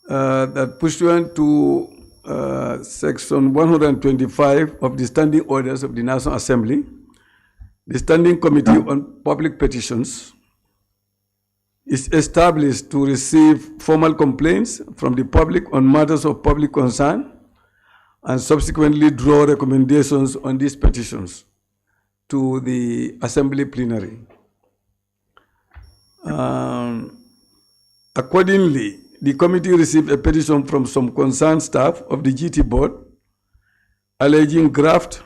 that pursuant to Section 125 of the Standing Orders of the National Assembly, the Standing Committee on Public Petitions is established to receive formal complaints from the public on matters of public concern and subsequently draw recommendations on these petitions to the Assembly plenary. Accordingly, the committee received a petition from some concerned staff of the GT board alleging graft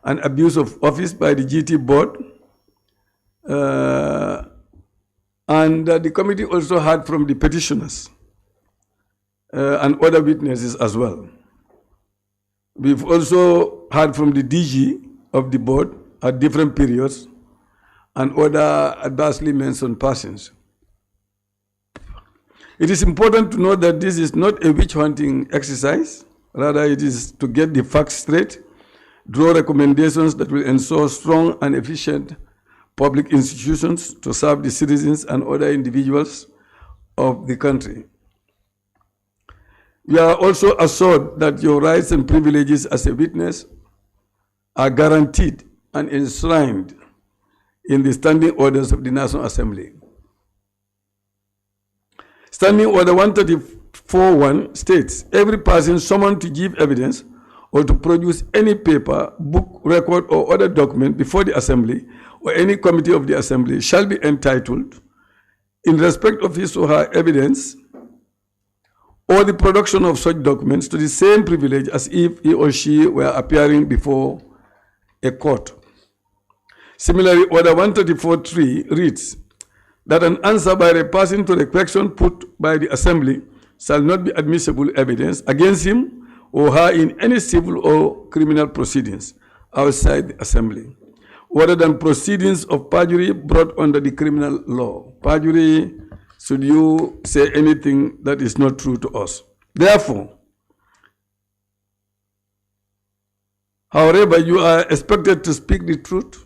and abuse of office by the GT board. And the committee also heard from the petitioners and other witnesses as well. We've also heard from the DG of the board at different periods and other adversely mentioned persons. It is important to note that this is not a witch-hunting exercise. Rather, it is to get the facts straight, draw recommendations that will ensure strong and efficient public institutions to serve the citizens and other individuals of the country. We are also assured that your rights and privileges as a witness are guaranteed and enshrined in the Standing Orders of the National Assembly. Standing Order 134.1 states, every person summoned to give evidence or to produce any paper, book, record, or other document before the Assembly or any committee of the Assembly shall be entitled, in respect of his or her evidence or the production of such documents, to the same privilege as if he or she were appearing before a court. Similarly, Order 134.3 reads that an answer by a person to the question put by the Assembly shall not be admissible evidence against him or her in any civil or criminal proceedings outside the Assembly, other than proceedings of perjury brought under the criminal law. Perjury, should you say anything that is not true to us. Therefore, however, you are expected to speak the truth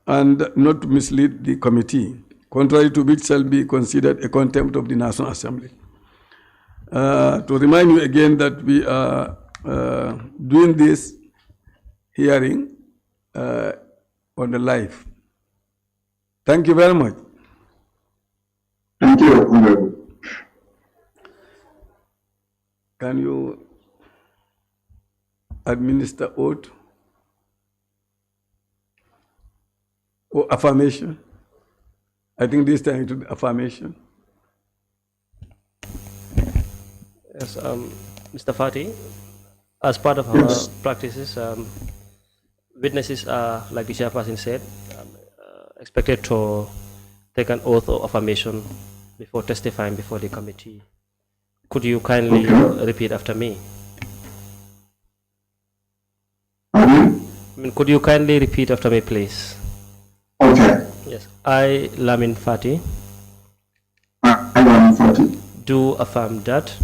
and not to mislead the committee, contrary to which shall be considered a contempt of the National Assembly. To remind you again that we are doing this hearing on the live. Thank you very much. Thank you, Honorable. Can you administer oath or affirmation? I think this time it will be affirmation. Yes, Mr. Fati, as part of our practices, witnesses are, like the chairperson said, expected to take an oath or affirmation before testifying before the committee. Could you kindly repeat after me? Could you kindly repeat after me, please? Okay. Yes. I, Lamin Fati, I, Lamin Fati, do affirm that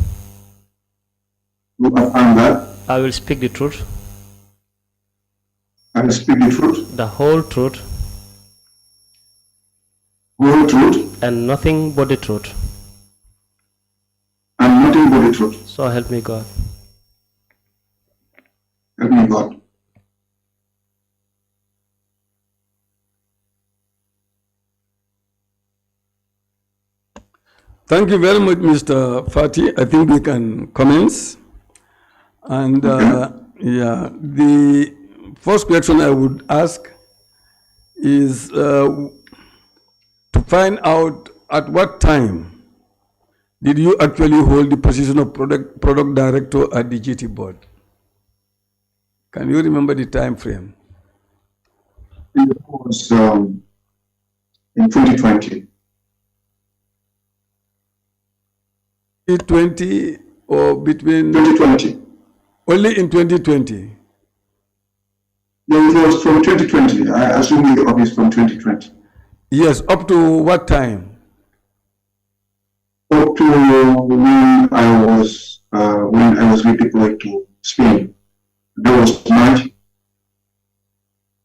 I will speak the truth, I will speak the truth, the whole truth, and nothing but the truth. And nothing but the truth. So help me God. Help me God. Thank you very much, Mr. Fati. I think we can commence. And yeah, the first question I would ask is to find out at what time did you actually hold the position of product director at the GT board? Can you remember the time frame? It was in 2020. 2020 or between? 2020. Only in 2020? No, it was from 2020. I assume the office from 2020. Yes, up to what time? Up to when I was redeployed to Spain. That was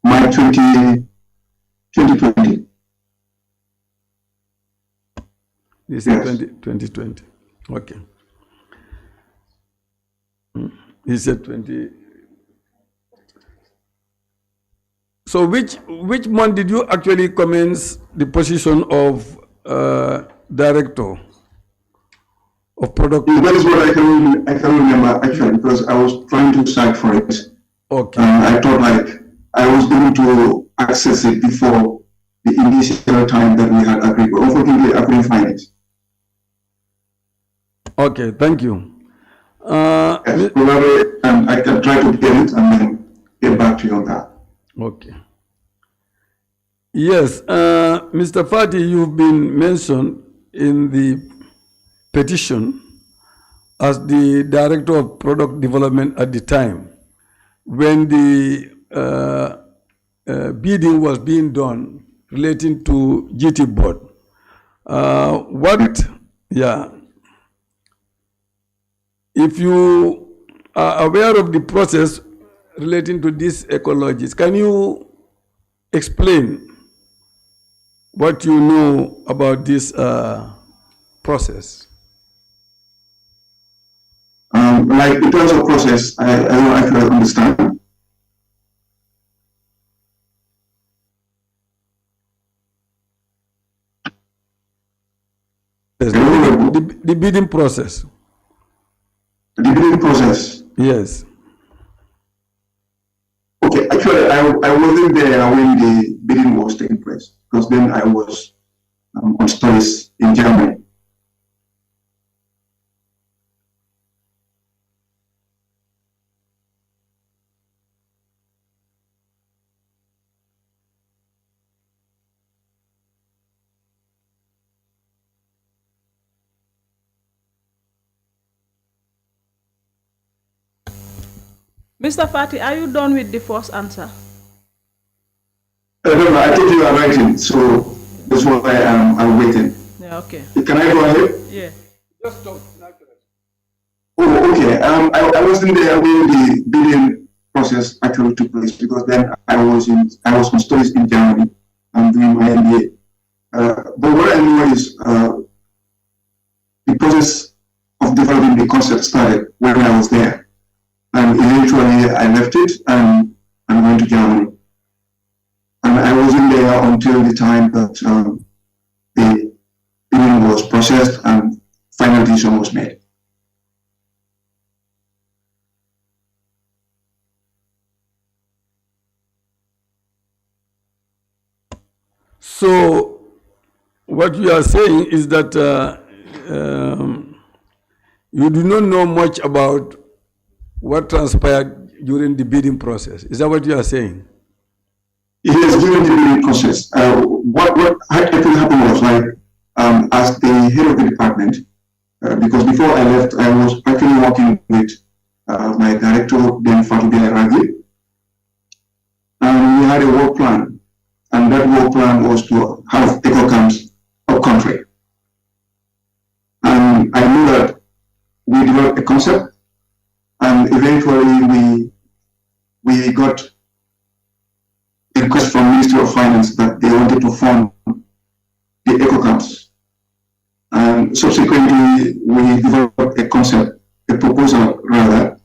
March 2020. This is 2020. Okay. He said 20. So which month did you actually commence the position of director of product? That is what I can remember actually, because I was trying to search for it. Okay. I thought like I was able to access it before the initial time that we had agreed, but unfortunately I couldn't find it. Okay, thank you. Yes, probably, I can try to get it and then get back to you on that. Okay. Yes, Mr. Fati, you've been mentioned in the petition as the director of product development at the time when the bidding was being done relating to GT board. If you are aware of the process relating to these ecologies, can you explain what you know about this process? Like in terms of process, I don't actually understand. The bidding process. The bidding process? Yes. Okay, actually, I wasn't there when the bidding was taking place, because then I was on studies in Germany. Mr. Fati, are you done with the first answer? No, I thought you were writing, so that's why I'm waiting. Yeah, okay. Can I go ahead? Yeah. Just talk. Oh, okay. I wasn't there when the bidding process actually took place, because then I was on studies in Germany. I'm doing my MBA. But what I know is the process of developing the concept started when I was there. And eventually I left it and went to Germany. And I wasn't there until the time that the bidding was processed and final decision was made. So what you are saying is that you do not know much about what transpired during the bidding process. Is that what you are saying? Yes, during the bidding process. What actually happened was, like, as the head of the department, because before I left, I was actually working with my director, then Abdoulie Bax, and we had a work plan, and that work plan was to have eco camps up country. And I knew that we developed a concept, and eventually we got a request from Ministry of Finance that they wanted to fund the eco camps. And subsequently, we developed a concept, a proposal rather,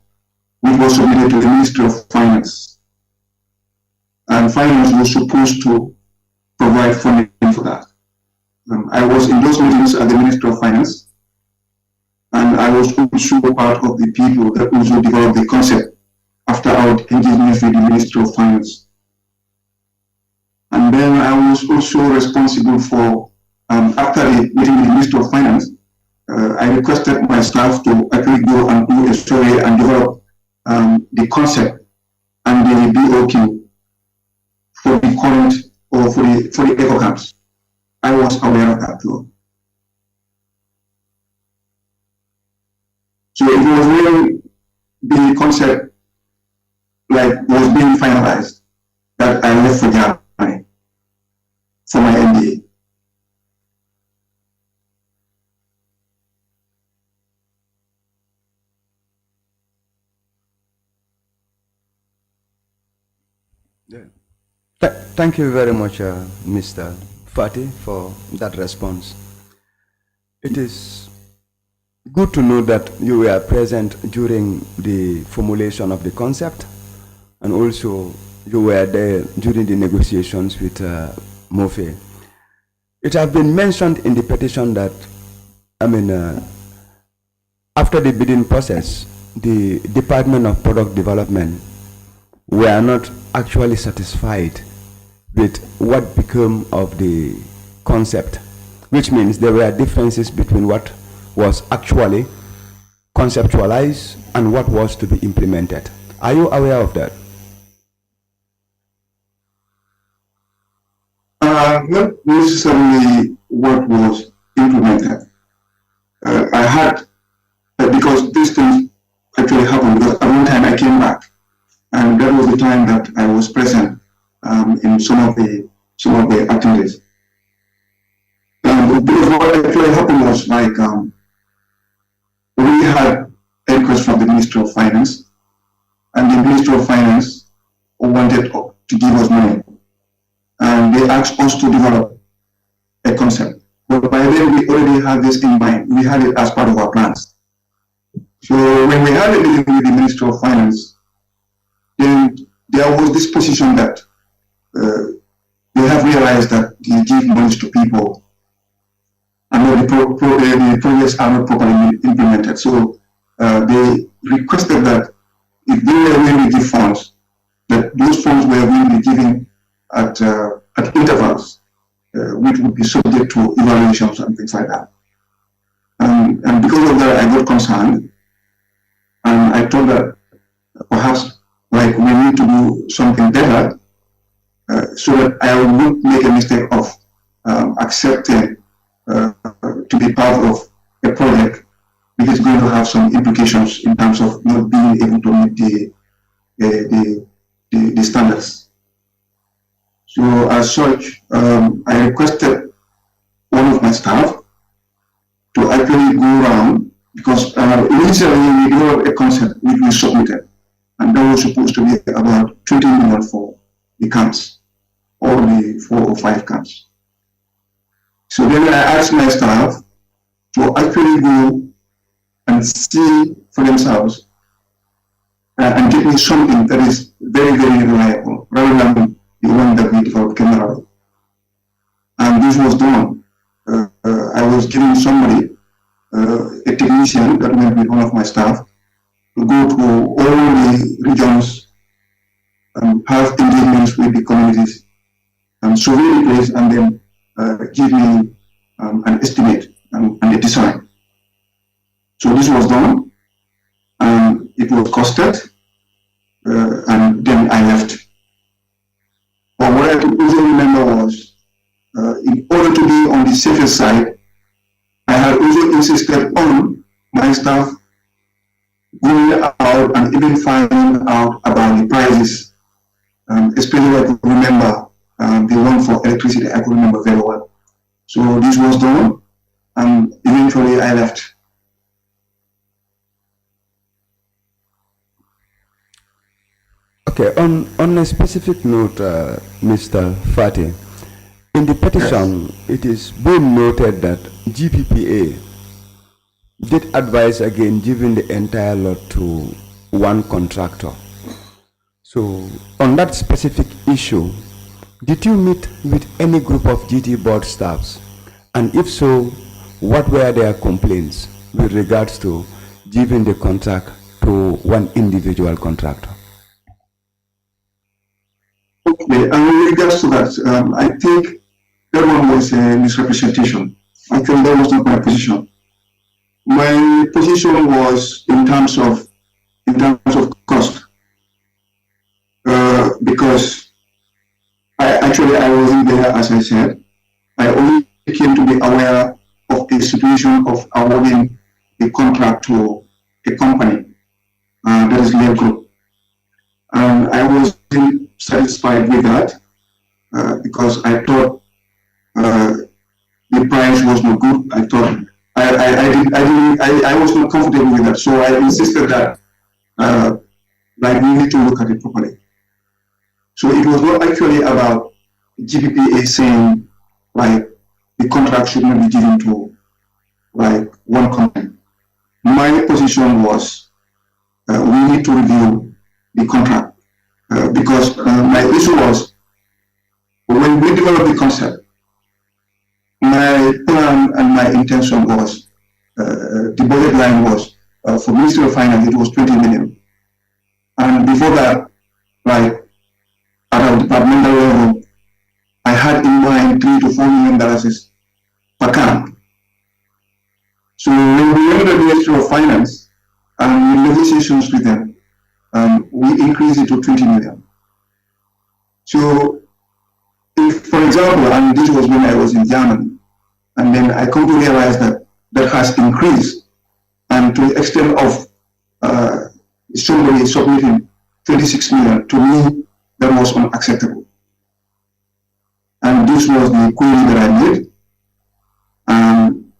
which was submitted to the Ministry of Finance. And Finance was supposed to provide funding for that. I was in those meetings at the Ministry of Finance, and I was also part of the people that also developed the concept after our engagement with the Ministry of Finance. And then I was also responsible for, after the meeting with the Ministry of Finance, I requested my staff to actually go and do a survey and develop the concept and the BOQ for the current, or for the eco camps. I was aware of that too. So it was when the concept was being finalized that I left for Germany for my MBA. Yeah. Thank you very much, Mr. Fati, for that response. It is good to know that you were present during the formulation of the concept, and also you were there during the negotiations with MOFE. It has been mentioned in the petition that, after the bidding process, the Department of Product Development were not actually satisfied with what became of the concept, which means there were differences between what was actually conceptualized and what was to be implemented. Are you aware of that? Not necessarily what was implemented. I had, because this thing actually happened, because at one time I came back, and that was the time that I was present in some of the activities. Because what actually happened was like we had a request from the Ministry of Finance, and the Ministry of Finance wanted to give us money, and they asked us to develop a concept. But by then we already had this in mind. We had it as part of our plans. So when we had a meeting with the Ministry of Finance, then there was this position that they have realized that they give money to people and the projects are not properly implemented. So they requested that if they were going to give funds, that those funds were going to be given at intervals, which would be subject to evaluations and things like that. And because of that, I got concerned, and I thought that perhaps like we need to do something better, so that I won't make a mistake of accepting to be part of a project which is going to have some implications in terms of not being able to meet the standards. So as such, I requested one of my staff to actually go around, because initially we developed a concept which we submitted, and that was supposed to be about 20 million for the camps, or the 4 or 5 camps. So then I asked my staff to actually go and see for themselves and get me something that is very, very reliable, rather than the one that we developed generally. And this was done. I was giving somebody, a technician that went with one of my staff, to go to all the regions and have engagements with the communities and survey the place, and then give me an estimate and a design. So this was done, and it was costed, and then I left. But what I also remember was, in order to be on the safer side, I had also insisted on my staff going out and even finding out about the prices, especially I could remember the one for electricity, I could remember very well. So this was done, and eventually I left. Okay, on a specific note, Mr. Fati, in the petition, yes, it is being noted that GPPA did advise again giving the entire lot to one contractor. So on that specific issue, did you meet with any group of GT board staffs? And if so, what were their complaints with regards to giving the contract to one individual contractor? Okay, and with regards to that, I think that one was a misrepresentation. Actually, that was not my position. My position was in terms of cost, because I wasn't there, as I said. I only came to be aware of the situation of awarding the contract to a company that is Leo Group, and I wasn't satisfied with that because I thought the price was not good. I thought I was not comfortable with that, so I insisted that like we need to look at it properly. So it was not actually about GPPA saying like the contract should not be given to like one company. my position was we need to review the contract because my issue was when we developed the concept, my plan and my intention was the budget line was for Ministry of Finance, it was 20 million. And before that, like at a departmental level, I had in mind $3 to $4 million per camp. So when we went to the Ministry of Finance and in negotiations with them, we increased it to 20 million. So if, for example, and this was when I was in Germany, and then I come to realize that that has increased, and to the extent of somebody submitting 26 million, to me, that was unacceptable. And this was the query that I made, and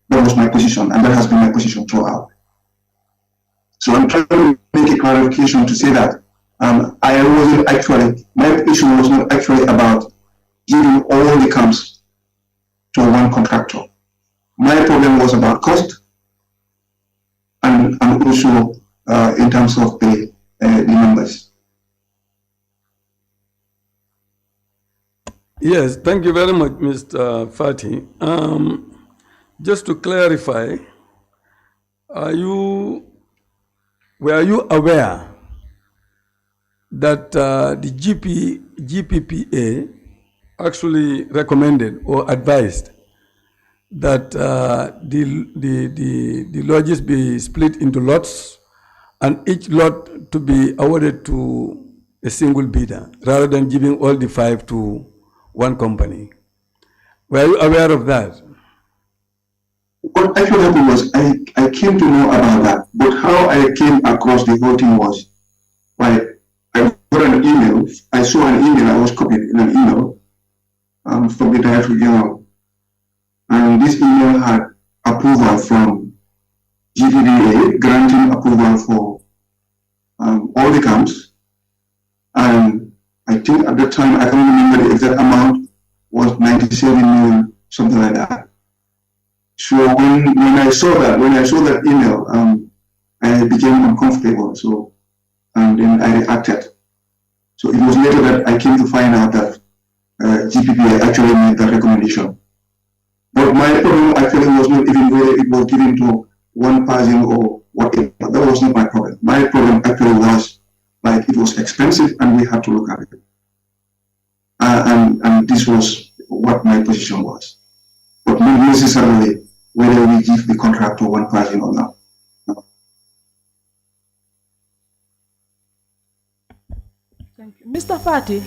that was my position, and that has been my position throughout. So I'm trying to make a clarification to say that I wasn't actually, my issue was not actually about giving all the camps to one contractor. My problem was about cost and also in terms of the numbers. Yes, thank you very much, Mr. Fati. Just to clarify, were you aware that the GPPA actually recommended or advised that the lodges be split into lots and each lot to be awarded to a single bidder rather than giving all the 5 to one company? Were you aware of that? What actually happened was I came to know about that, but how I came across the whole thing was like I got an email, I saw an email, I was copied in an email from the Director General, and this email had approval from GPPA, granting approval for all the camps, and I think at the time, I can't remember the exact amount, was 97 million, something like that. So when I saw that email, I became uncomfortable. So, and then I reacted. So it was later that I came to find out that GPPA actually made that recommendation. But my problem actually was not even whether it was given to one person or whatever. That was not my problem. My problem actually was like it was expensive and we had to look at it. And this was what my position was. But not necessarily whether we give the contract to one person or not. Thank you. Mr. Fati,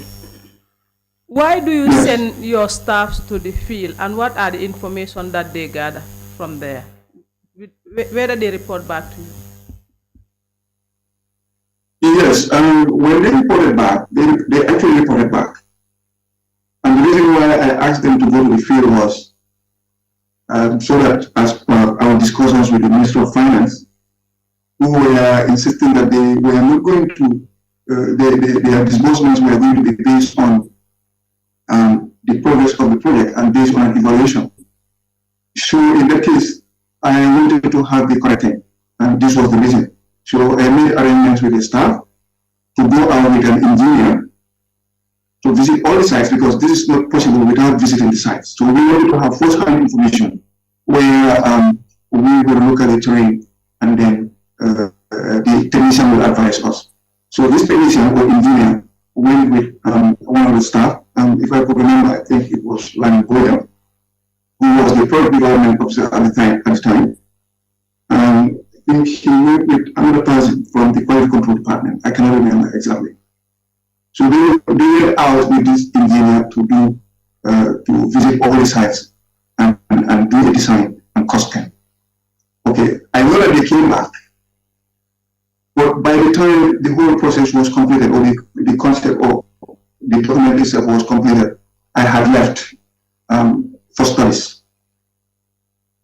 why do you send your staffs to the field and what are the information that they gather from there? Whether they report back to you? Yes, when they reported back, they actually reported back. And the reason why I asked them to go to the field was so that as per our discussions with the Minister of Finance, who were insisting that they were not going to, their disbursements were going to be based on the progress of the project and based on an evaluation. So in that case, I wanted to have the correct thing, and this was the reason. So I made arrangements with the staff to go out with an engineer to visit all the sites, because this is not possible without visiting the sites. So we wanted to have first-hand information where we will look at the terrain and then the technician will advise us. So this technician or engineer went with one of the staff, if I could remember, I think it was Lani Boyer, who was the product development officer at the time. I think he went with another person from the quality control department. I cannot remember exactly. So they went out with this engineer to visit all the sites and do the design and cost them. Okay, I know that they came back, but by the time the whole process was completed, or the concept or the document itself was completed, I had left for studies.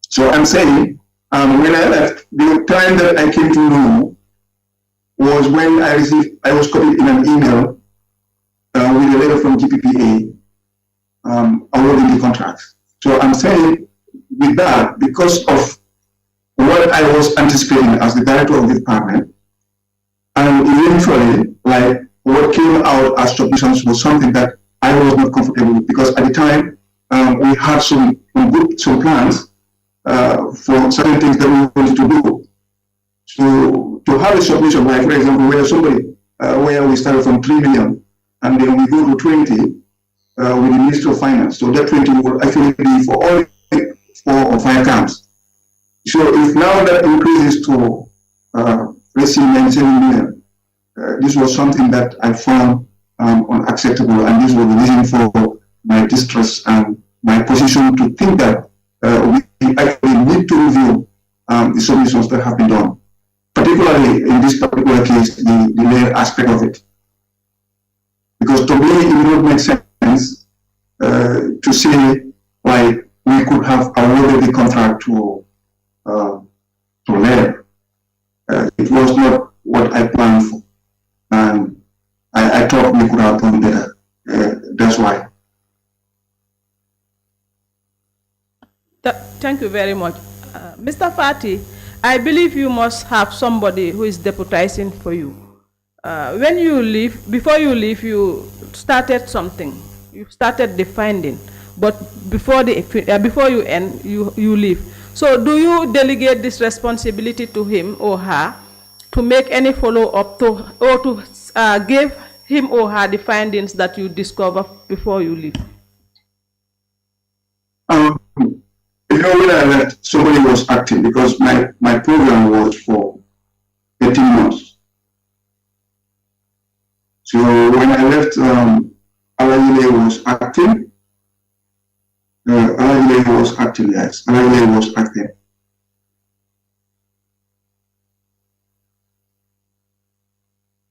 So I'm saying, when I left, the time that I came to know was when I was copied in an email with a letter from GPPA awarding the contracts. So I'm saying with that, because of what I was anticipating as the director of the department, and eventually, like, what came out as submissions was something that I was not comfortable with, because at the time, we had some plans for certain things that we wanted to do. So to have a submission, like for example, where we started from 3 million, and then we go to 20 with the Ministry of Finance. So that 20 will actually be for all 4 or 5 camps. So if now that increases to let's say 97 million, this was something that I found unacceptable, and this was the reason for my distress and my position to think that we actually need to review the submissions that have been done, particularly in this particular case, the layer aspect of it. Because to me, it would not make sense to say, like, we could have awarded the contract to layer. It was not what I planned for, and I thought we could have done better. That's why. Thank you very much. Mr. Fati, I believe you must have somebody who is deputizing for you. When you leave, before you leave, you started something. You started the finding, but before you end, you leave. So do you delegate this responsibility to him or her to make any follow-up or to give him or her the findings that you discover before you leave? You know, when I left, somebody was acting, because my program was for 18 months. So when I left, Alajile was acting. Alajile was acting, yes. Alajile was acting.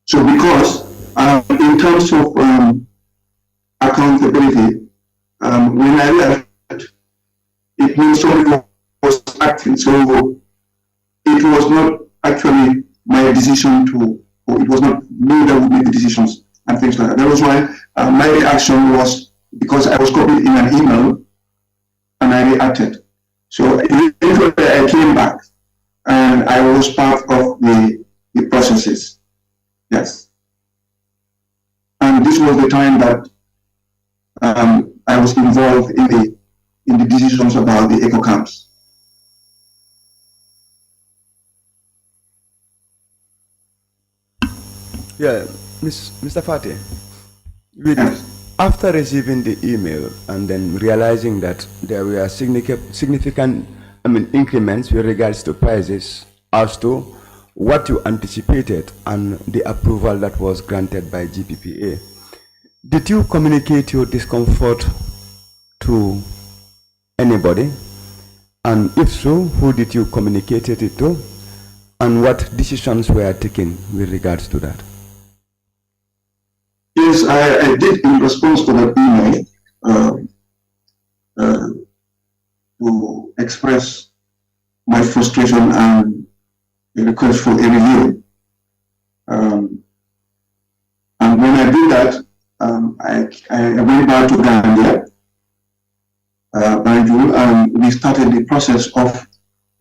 So because in terms of accountability, when I left, it means somebody was acting. So it was not actually my decision to, or it was not me that would make the decisions and things like that. That was why my reaction was, because I was copied in an email and I reacted. So eventually I came back and I was part of the processes. Yes. And this was the time that I was involved in the decisions about the eco camps. Yeah, Mr. Fati, Yes. after receiving the email and then realizing that there were significant increments with regards to prices as to what you anticipated and the approval that was granted by GPPA, did you communicate your discomfort to anybody? And if so, who did you communicate it to? And what decisions were taken with regards to that? Yes, I did, in response to that email, to express my frustration and a request for a review. And when I did that, I went back to Gambia by June, and we started the process of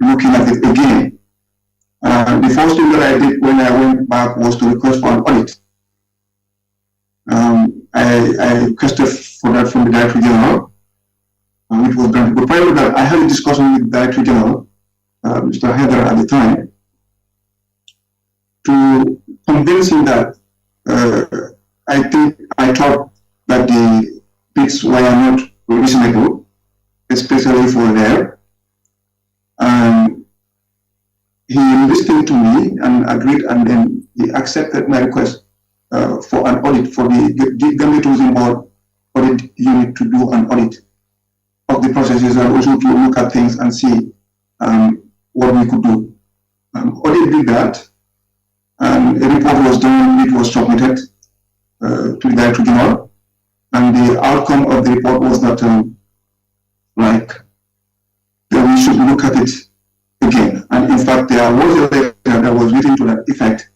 looking at it again. The first thing that I did when I went back was to request for an audit. I requested for that from the Director General, which was granted. But prior to that, I had a discussion with the Director General, Mr. Heather at the time, to convince him that I thought that the bids were not reasonable, especially for there. And he listened to me and agreed, and then he accepted my request for an audit, for the Gambia Tourism Board audit unit to do an audit of the processes, and also to look at things and see what we could do. Audit did that, and a report was done. It was submitted to the Director General, and the outcome of the report was that that we should look at it again. And in fact, there was a letter that was written to that effect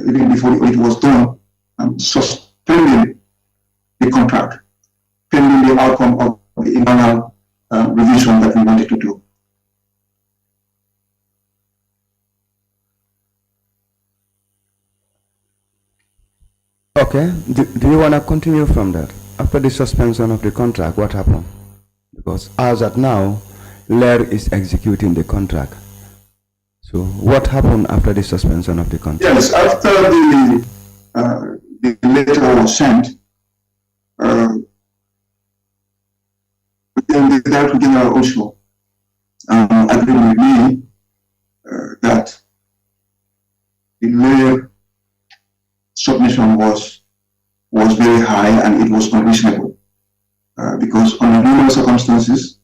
even before it was done, suspending the contract, pending the outcome of the internal revision that we wanted to do. Okay, do you want to continue from that? After the suspension of the contract, what happened? Because as at now, Lair is executing the contract. So what happened after the suspension of the contract? Yes, after the letter was sent, then the Director General also agreed with me that the Lair submission was very high and it was unreasonable because under normal circumstances,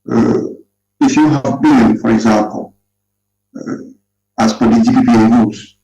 if you have been, for example, as per the GPPA rules,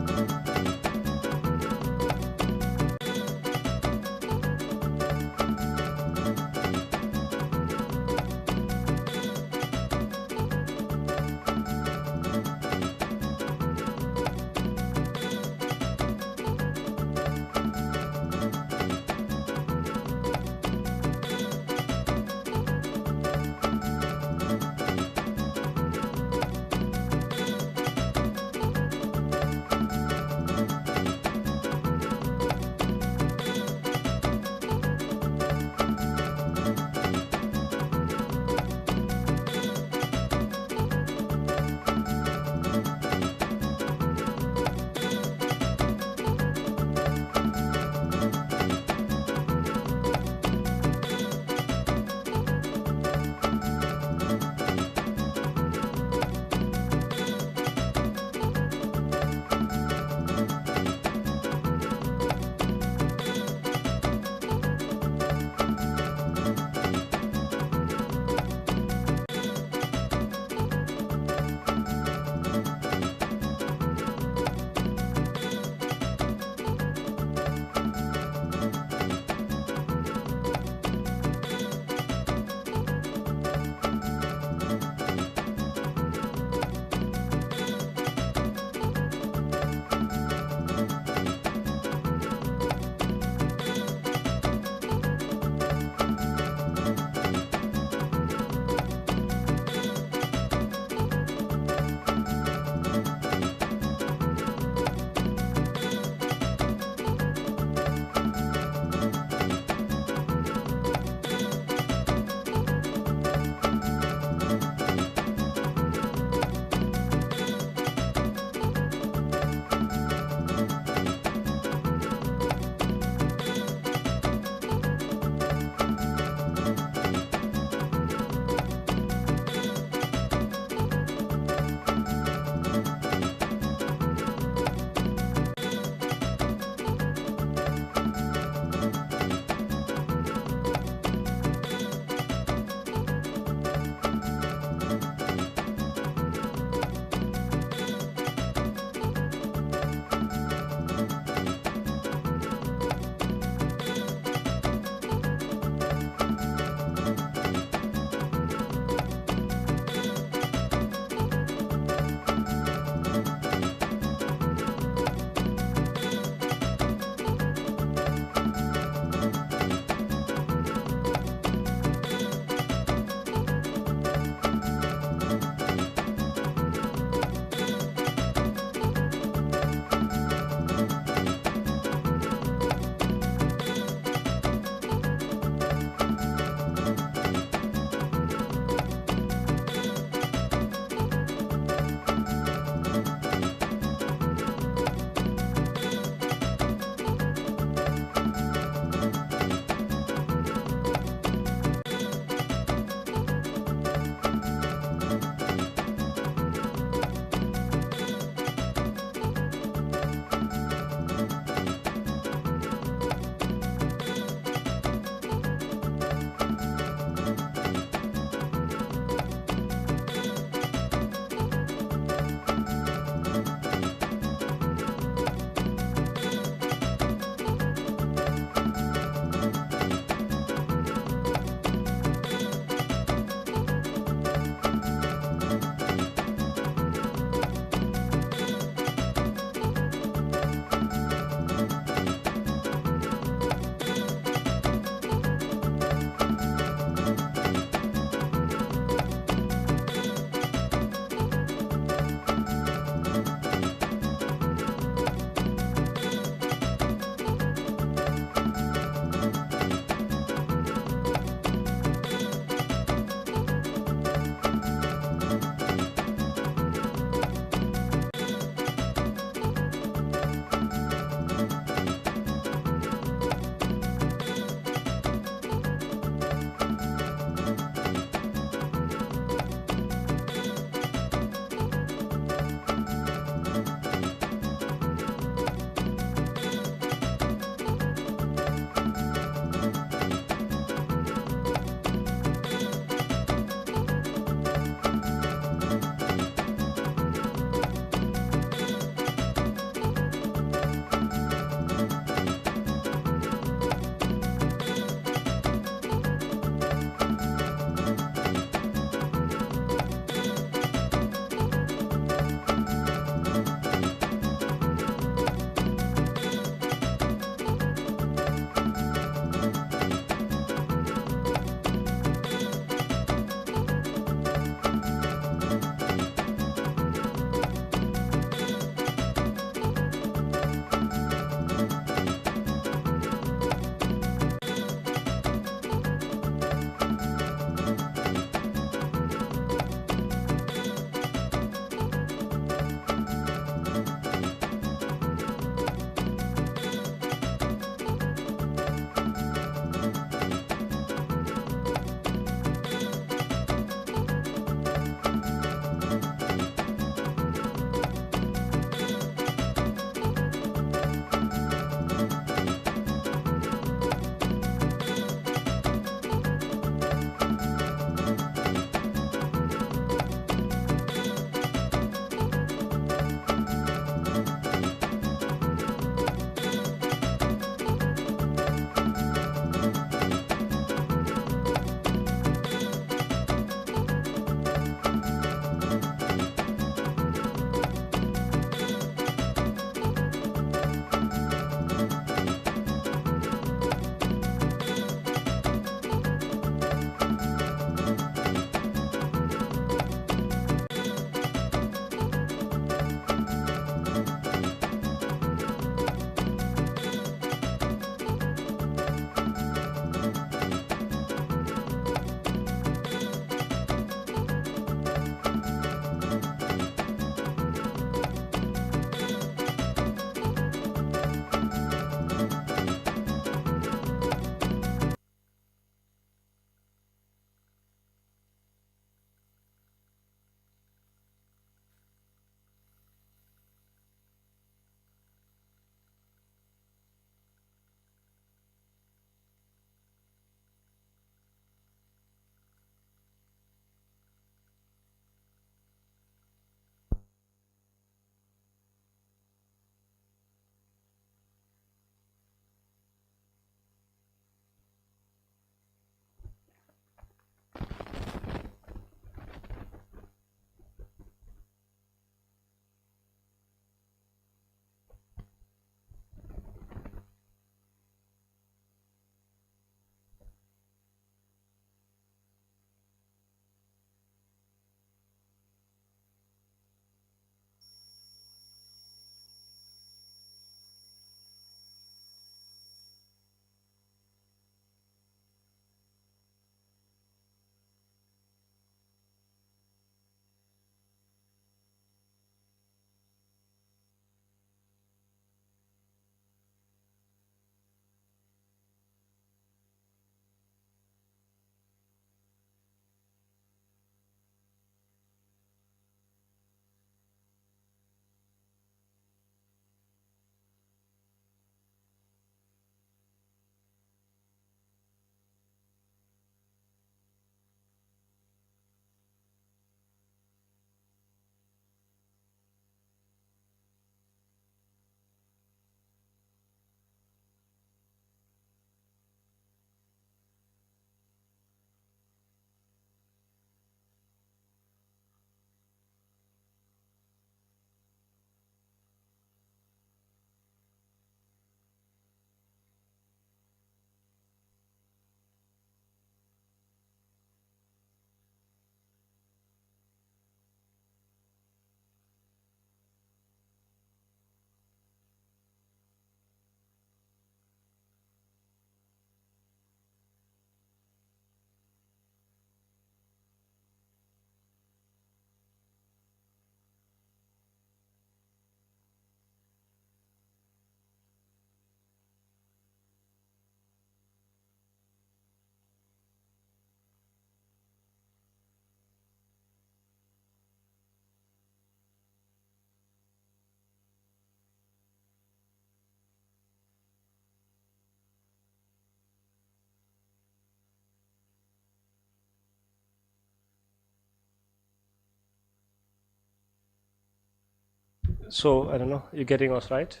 So, I don't know, you're getting us right?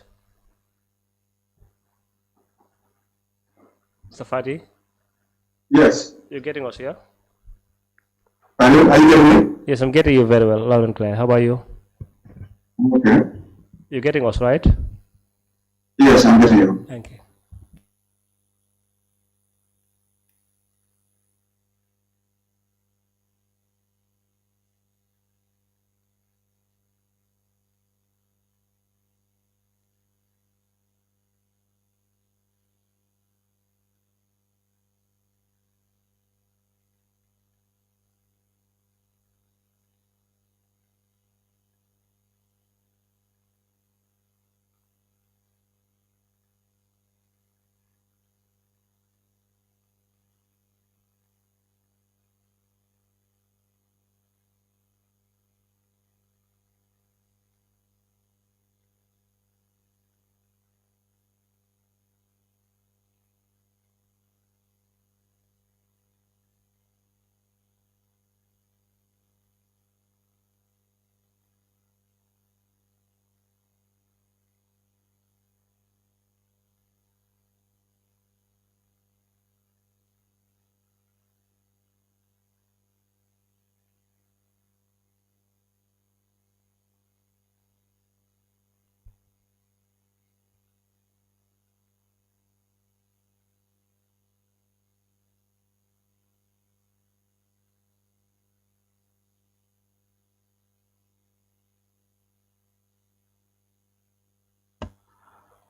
Mr. Fati, Yes. you're getting us, yeah? Are you getting me? Yes, I'm getting you very well, loud and clear. How about you? Okay. You're getting us right? Yes, I'm getting you. Thank you.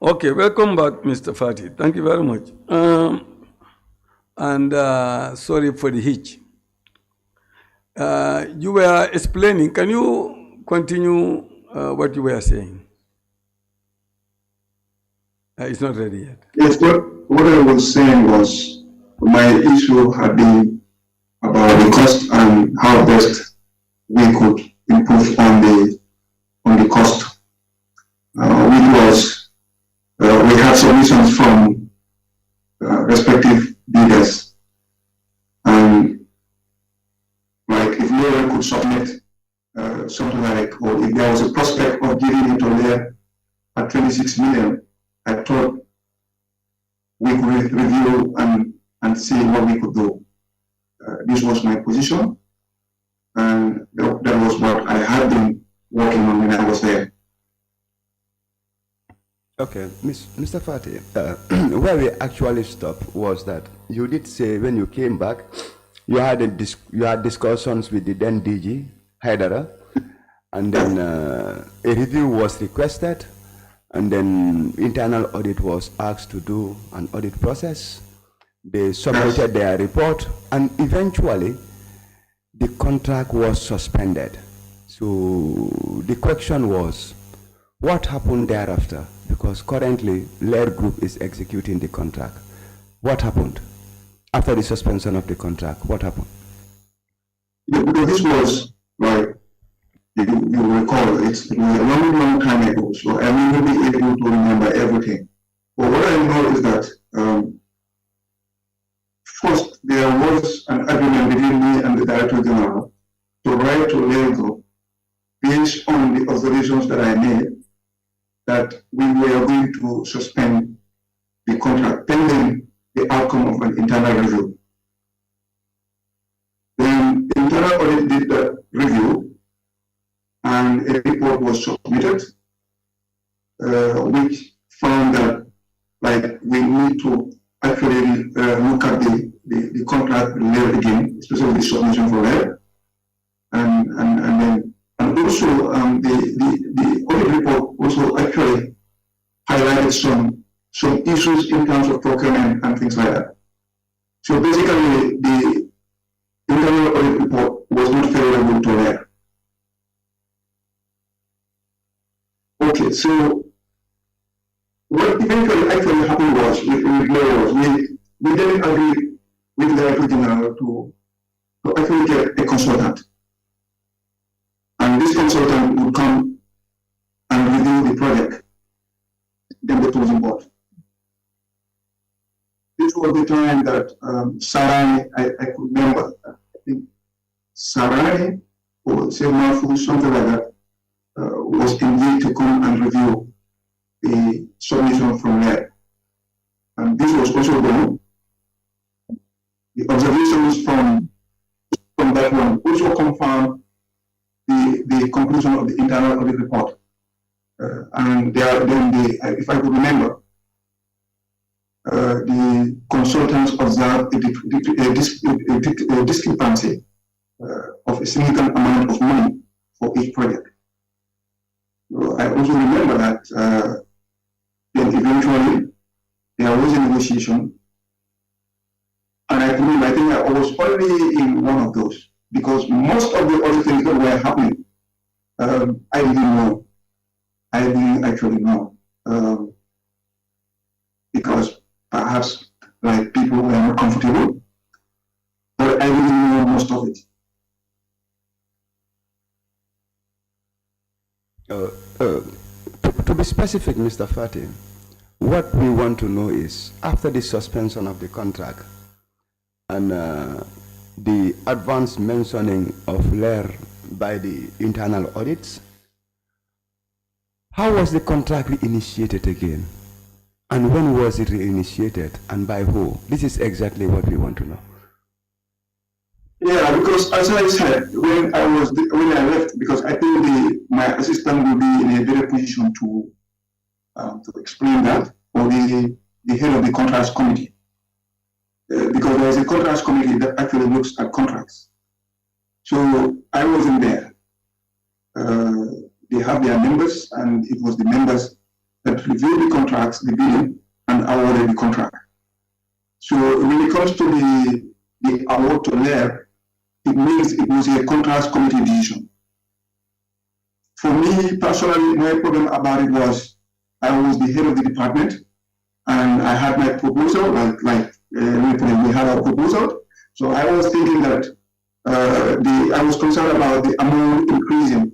Okay, welcome back, Mr. Fati. Thank you very much. Sorry for the hitch. You were explaining. Can you continue what you were saying? It's not ready yet. Yes, what I was saying was my issue had been about the cost and how best we could improve on the cost, which was we had submissions from respective bidders, and like if no one could submit something like, or if there was a prospect of giving it on there at 26 million, I thought we could review and see what we could do. This was my position, and that was what I had been working on when I was there. Okay, Mr. Fati, where we actually stopped was that you did say when you came back, you had discussions with the then DG, Haidara, and then a review was requested, and then internal audit was asked to do an audit process. They submitted their report, and eventually the contract was suspended. So the question was, what happened thereafter? Because currently Lair Group is executing the contract. What happened after the suspension of the contract? What happened? This was like, you recall, it was a long time ago, so I may not be able to remember everything. But what I know is that first there was an agreement between me and the Director General to write to Lair Group based on the observations that I made, that we were going to suspend the contract pending the outcome of an internal review. Then the internal audit did the review, and a report was submitted, which found that like we need to actually look at the contract layer again, especially the submission for layer, and also the audit report also actually highlighted some issues in terms of procurement and things like that. So basically, the internal audit report was not favorable to layer. Okay, so what eventually actually happened was we didn't agree with the Director General to actually get a consultant. And this consultant would come and review the project, Gambia Tourism Board. This was the time that Sarai, I could remember, I think Sarai or Semafu, something like that, was engaged to come and review the submission from there. And this was also done. The observations from that one also confirm the conclusion of the internal audit report. And if I could remember, the consultants observed a discrepancy of a significant amount of money for each project. I also remember that then eventually there was a negotiation, and I think I was only in one of those, because most of the other things that were happening, I didn't know. I didn't actually know, because perhaps like people were not comfortable, but I didn't know most of it. To be specific, Mr. Fati, what we want to know is, after the suspension of the contract and the advance mentioning of LAIR by the internal audits, how was the contract reinitiated again? And when was it reinitiated and by who? This is exactly what we want to know. Yeah, because as I said, when I left, because I think my assistant will be in a better position to explain that, or the head of the contracts committee, because there is a contracts committee that actually looks at contracts. So I wasn't there. They have their members, and it was the members that reviewed the contracts, the bidding, and awarded the contract. So when it comes to the award to LAIR, it means it was a contracts committee decision. For me personally, my problem about it was I was the head of the department, and I had my proposal, we had our proposal. So I was thinking that I was concerned about the amount increasing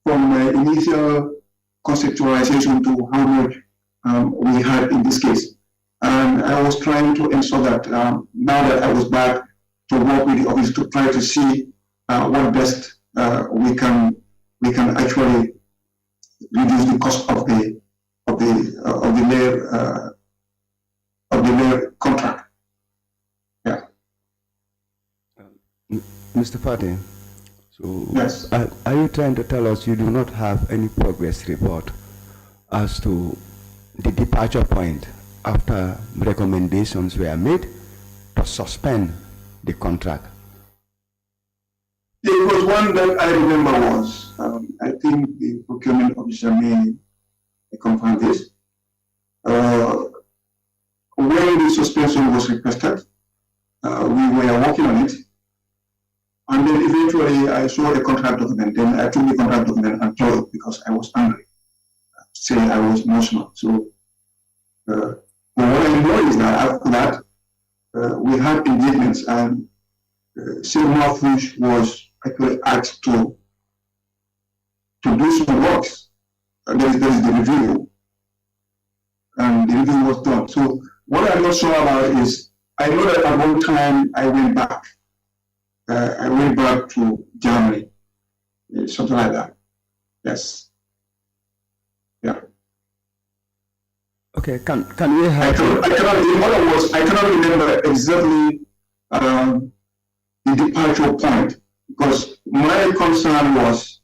from my initial conceptualization to how much we had in this case. And I was trying to ensure that now that I was back to work with the office to try to see what best we can actually reduce the cost of the LAIR contract. Yeah. Mr. Fati, so yes. Are you trying to tell us you do not have any progress report as to the departure point after recommendations were made to suspend the contract? It was one that I remember was, I think the procurement officer may confirm this. When the suspension was requested, we were working on it. And then eventually I saw a contract document. Then I took the contract document and tore it because I was angry. Saying I was emotional. So what I know is that after that, we had engagements, and Silma Fush was actually asked to do some works. And there is the review, and the review was done. So what I'm not sure about is, I know that at one time I went back. I went back to Germany, something like that. Yes. Yeah. Okay. Can we have? In other words, I cannot remember exactly the departure point, because my concern was,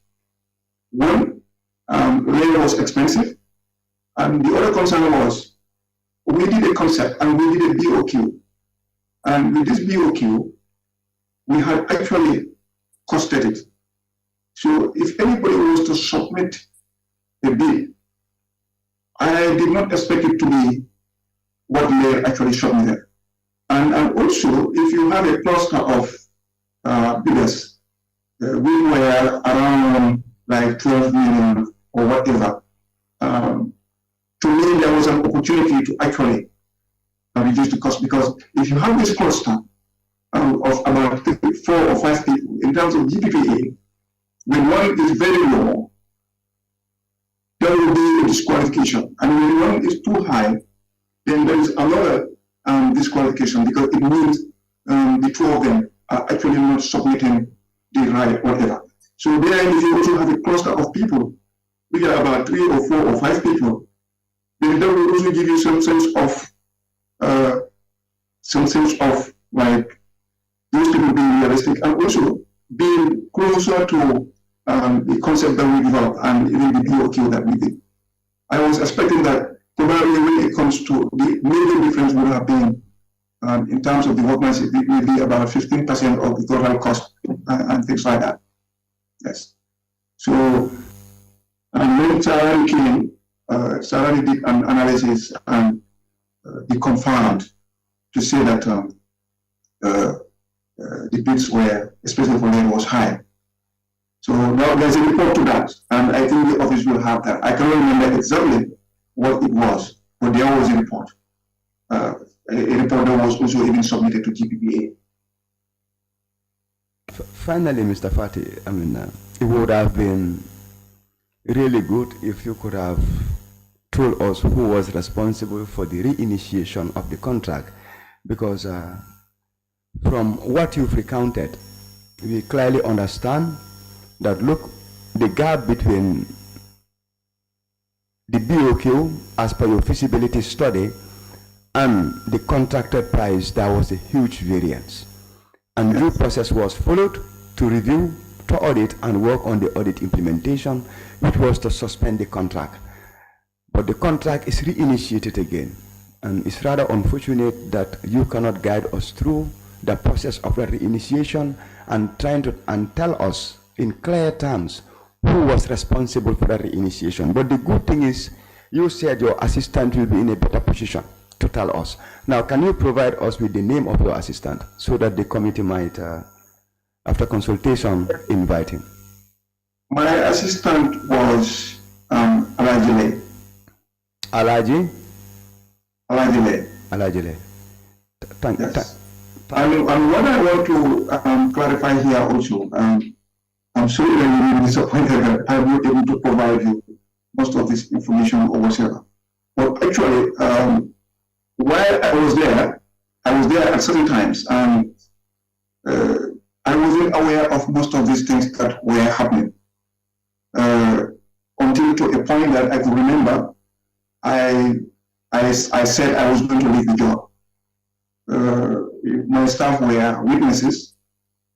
one, labor was expensive, and the other concern was, we did a concept and we did a BOQ, and with this BOQ, we had actually costed it. So if anybody was to submit a bid, I did not expect it to be what they actually submitted. And also, if you have a cluster of bidders, we were around like 12 million or whatever. To me, there was an opportunity to actually reduce the cost, because if you have this cluster of about 4 or 5 people, in terms of GPPA, when one is very low, there will be a disqualification. And when one is too high, then there is another disqualification, because it means the two of them are actually not submitting the right whatever. So there, if you also have a cluster of people which are about 3 or 4 or 5 people, then that will also give you some sense of like those people being realistic and also being closer to the concept that we developed and even the BOQ that we did. I was expecting that probably when it comes to the major difference would have been in terms of the workmanship, it will be about 15% of the total cost and things like that. Yes. So, and when Sarah came, Sarah did an analysis and he confirmed to say that the bids were, especially for them, was high. So now there's a report to that, and I think the office will have that. I cannot remember exactly what it was, but there was a report. A report that was also even submitted to GPPA. Finally, Mr. Fati, I mean, it would have been really good if you could have told us who was responsible for the reinitiation of the contract, because from what you've recounted, we clearly understand that, look, the gap between the BOQ as per your feasibility study and the contracted price, there was a huge variance. And due process was followed to review, to audit, and work on the audit implementation, which was to suspend the contract. But the contract is reinitiated again. And it's rather unfortunate that you cannot guide us through the process of the reinitiation and tell us in clear terms who was responsible for the reinitiation. But the good thing is, you said your assistant will be in a better position to tell us. Now, can you provide us with the name of your assistant so that the committee might, after consultation, invite him? My assistant was Alajile. Alajile. Yes. And what I want to clarify here also, I'm sorry that you're really disappointed that I'm not able to provide you most of this information or whatever. But actually, while I was there at certain times, and I wasn't aware of most of these things that were happening until to a point that I could remember. I said I was going to leave the job. My staff were witnesses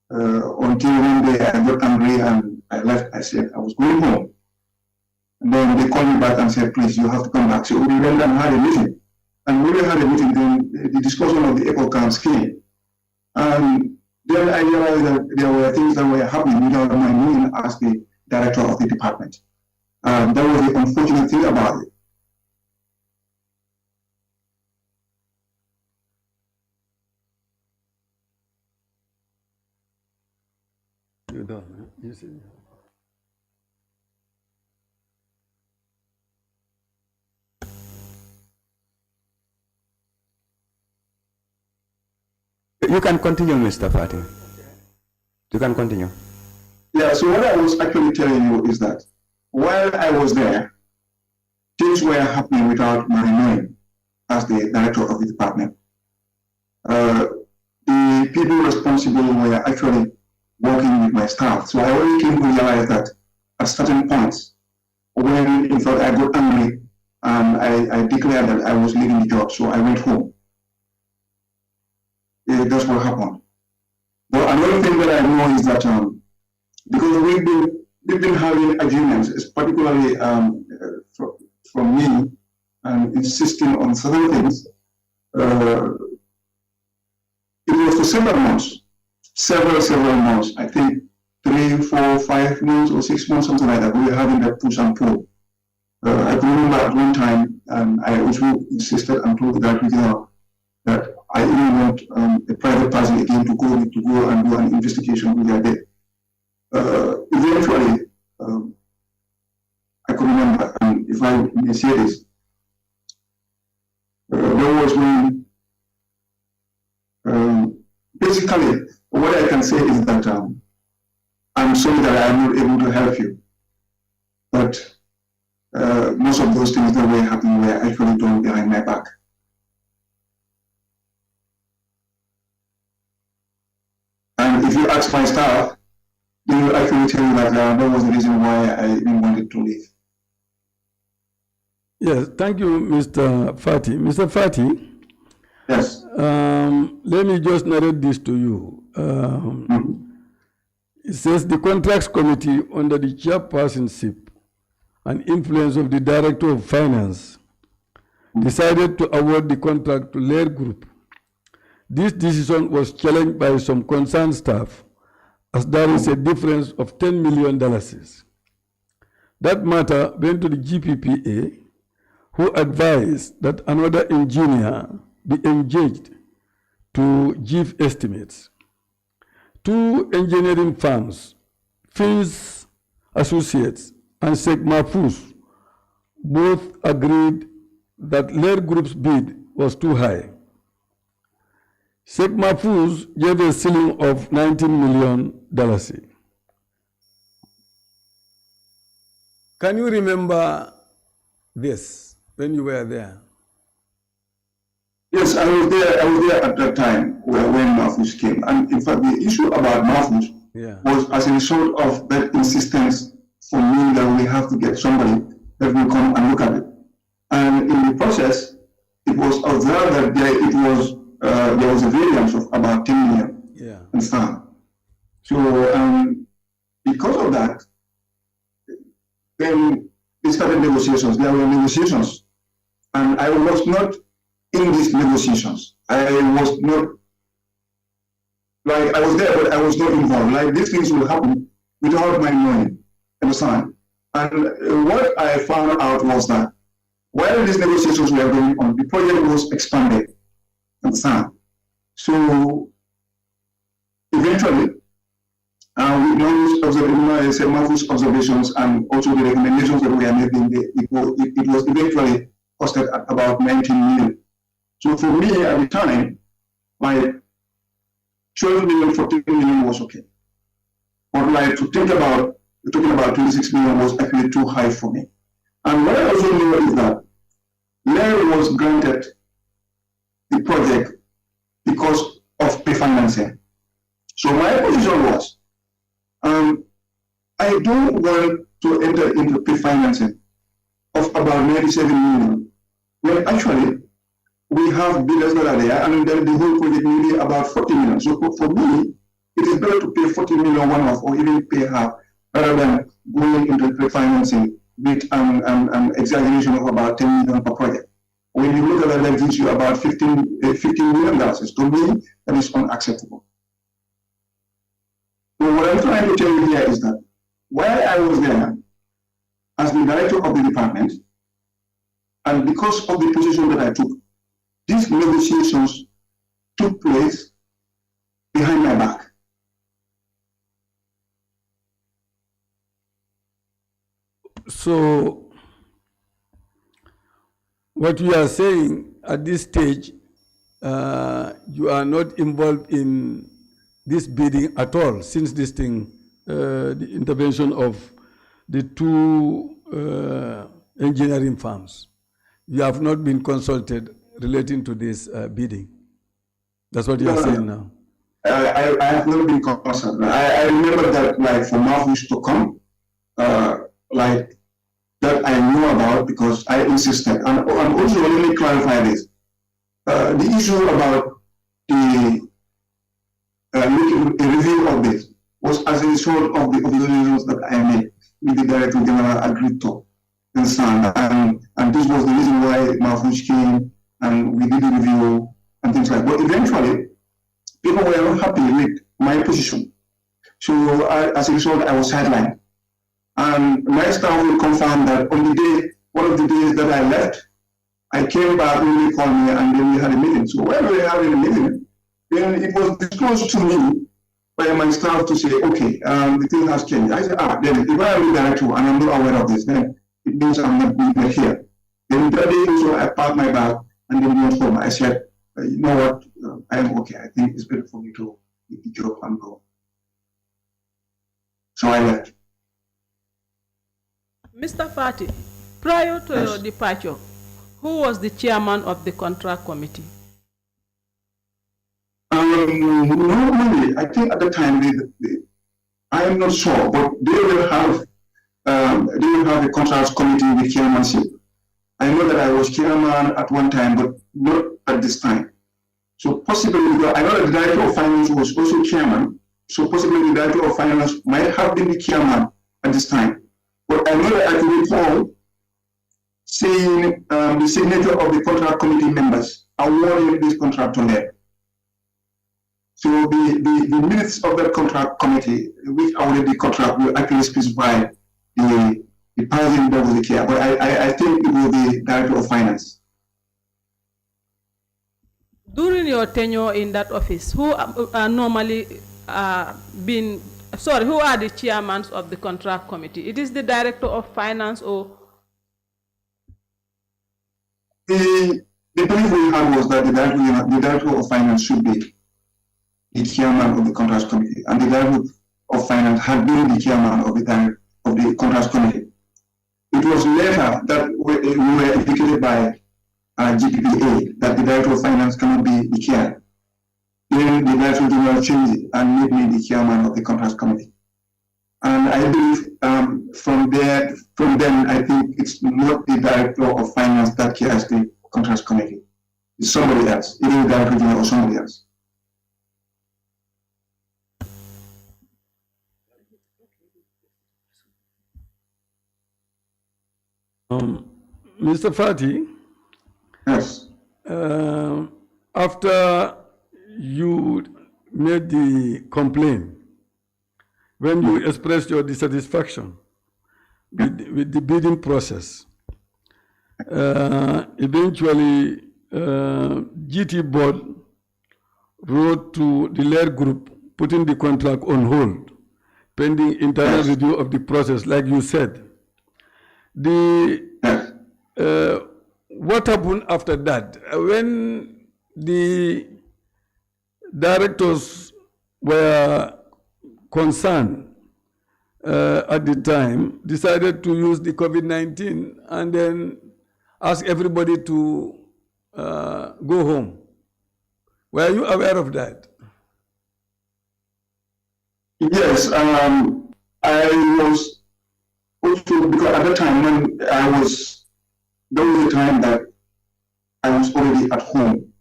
until one day I got angry and I left. I said I was going home. And then they called me back and said, please, you have to come back. So we went and had a meeting. And when we had a meeting, then the discussion of the eco camps came. And then I realized that there were things that were happening without my knowing as the director of the department. That was the unfortunate thing about it. You don't, you see. You can continue, Mr. Fati. You can continue. Yeah, so what I was actually telling you is that while I was there, things were happening without my knowing as the director of the department. The people responsible were actually working with my staff. So I only came to realize that at certain points, when in fact I got angry and I declared that I was leaving the job, so I went home. That's what happened. But another thing that I know is that because we've been having agreements, particularly from me, and insisting on certain things. It was for several months, several months. I think 3, 4, 5 months or 6 months, something like that. We were having that push and pull. I can remember at one time, I also insisted and told the director that I even want a private person again to go and do an investigation with their debt. Eventually, I can remember, and if I may say this, there was when, basically, what I can say is that I'm sorry that I am not able to help you, but most of those things that were happening were actually done behind my back. And if you ask my staff, they will actually tell you that that was the reason why I even wanted to leave. Yes, thank you, Mr. Fati. Mr. Fati, Yes. let me just narrate this to you. It says the Contracts Committee, under the chairpersonship and influence of the Director of Finance, decided to award the contract to Lair Group. This decision was challenged by some concerned staff, as there is a difference of $10 million. That matter went to the GPPA, who advised that another engineer be engaged to give estimates. Two engineering firms, Fins Associates and Sheikh Mahfouz, both agreed that Lair Group's bid was too high. Sheikh Mahfouz gave a ceiling of $19 million. Can you remember this when you were there? Yes, I was there at that time when Mahfouz came. And in fact, the issue about Mahfouz was as a result of that insistence for me that we have to get somebody that will come and look at it. And in the process, it was observed that there was a variance of about 10 million. Yeah. Understand? So because of that, then they started negotiations. There were negotiations, and I was not in these negotiations. I was not, like, I was there, but I was not involved. Like, these things will happen without my knowing. Understand? And what I found out was that while these negotiations were going on, the project was expanded. Understand? So eventually, with those observations and also the recommendations that we are making, it was eventually costed at about 19 million. So for me at the time, like 12 million, 14 million was okay. But like to think about, talking about 26 million was actually too high for me. And what I also knew is that Lair was granted the project because of pre-financing. So my position was, I don't want to enter into pre-financing of about 97 million, when actually we have bidders that are there, and then the whole project may be about 40 million. So for me, it is better to pay 40 million one-off or even pay half rather than going into pre-financing with an exaggeration of about 10 million per project. When you look at that, that gives you about $15 million. To me, that is unacceptable. So what I'm trying to tell you here is that while I was there as the director of the department, and because of the position that I took, these negotiations took place behind my back. So, what you are saying at this stage, you are not involved in this bidding at all since this thing, the intervention of the two engineering firms. You have not been consulted relating to this bidding. That's what you are saying now. I have not been consulted. I remember that, like, for Mahfouz to come, like, that I knew about because I insisted. And also, let me clarify this. The issue about the making a review of this was as a result of the observations that I made with the Director General agreed to. And this was the reason why Mahfouz came and we did a review and things like that. But eventually, people were not happy with my position. So as a result, I was sidelined. And my staff will confirm that on the day, one of the days that I left, I came back, they called me, and then we had a meeting. So when we were having a meeting, then it was disclosed to me by my staff to say, okay, the thing has changed. I said, then if I am the director and I'm not aware of this, then it means I'm not being here. Then that day also I packed my bag and then went home. I said, you know what, I am okay. I think it's better for me to pick it up and go. So I left. Mr. Fati, prior to your departure, who was the chairman of the contract committee? Normally, I think at the time, I am not sure, but they will have a contracts committee with chairmanship. I know that I was chairman at one time, but not at this time. So possibly, I know that the Director of Finance was also chairman, so possibly the Director of Finance might have been the chairman at this time. But I know that I can recall seeing the signature of the contract committee members awarding this contract to them. So the minutes of that contract committee, which awarded the contract, will actually specify the person that was the chair. But I think it will be Director of Finance. During your tenure in that office, who are normally who are the chairmen of the contract committee? It is the Director of Finance or? The belief we had was that the Director of Finance should be the chairman of the contract committee, and the Director of Finance had been the chairman of the contract committee. It was later that we were educated by GPPA that the Director of Finance cannot be the chair. Then the Director General changed it and made me the chairman of the contract committee. And I believe from then, I think it's not the Director of Finance that chairs the contract committee. It's somebody else, either the Director General or somebody else. Mr. Fati, Yes. After you made the complaint, when you expressed your dissatisfaction with the bidding process, eventually GT board wrote to the Laird group putting the contract on hold pending internal review of the process, like you said. What happened after that? When the directors were concerned at the time, decided to use the COVID-19 and then ask everybody to go home. Were you aware of that? Yes, I was also, because at the time when there was a time that I was already at home,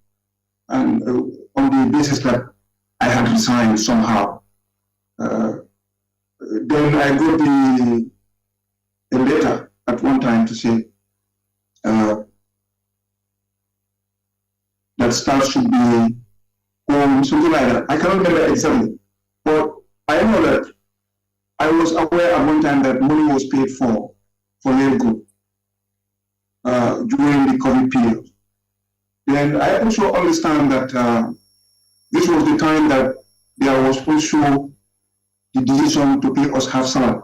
and on the basis that I had resigned somehow. Then I got a letter at one time to say that staff should be home, something like that. I cannot remember exactly, but I know that I was aware at one time that money was paid for Laird Group during the COVID period. Then I also understand that this was the time that there was also the decision to pay us half salary.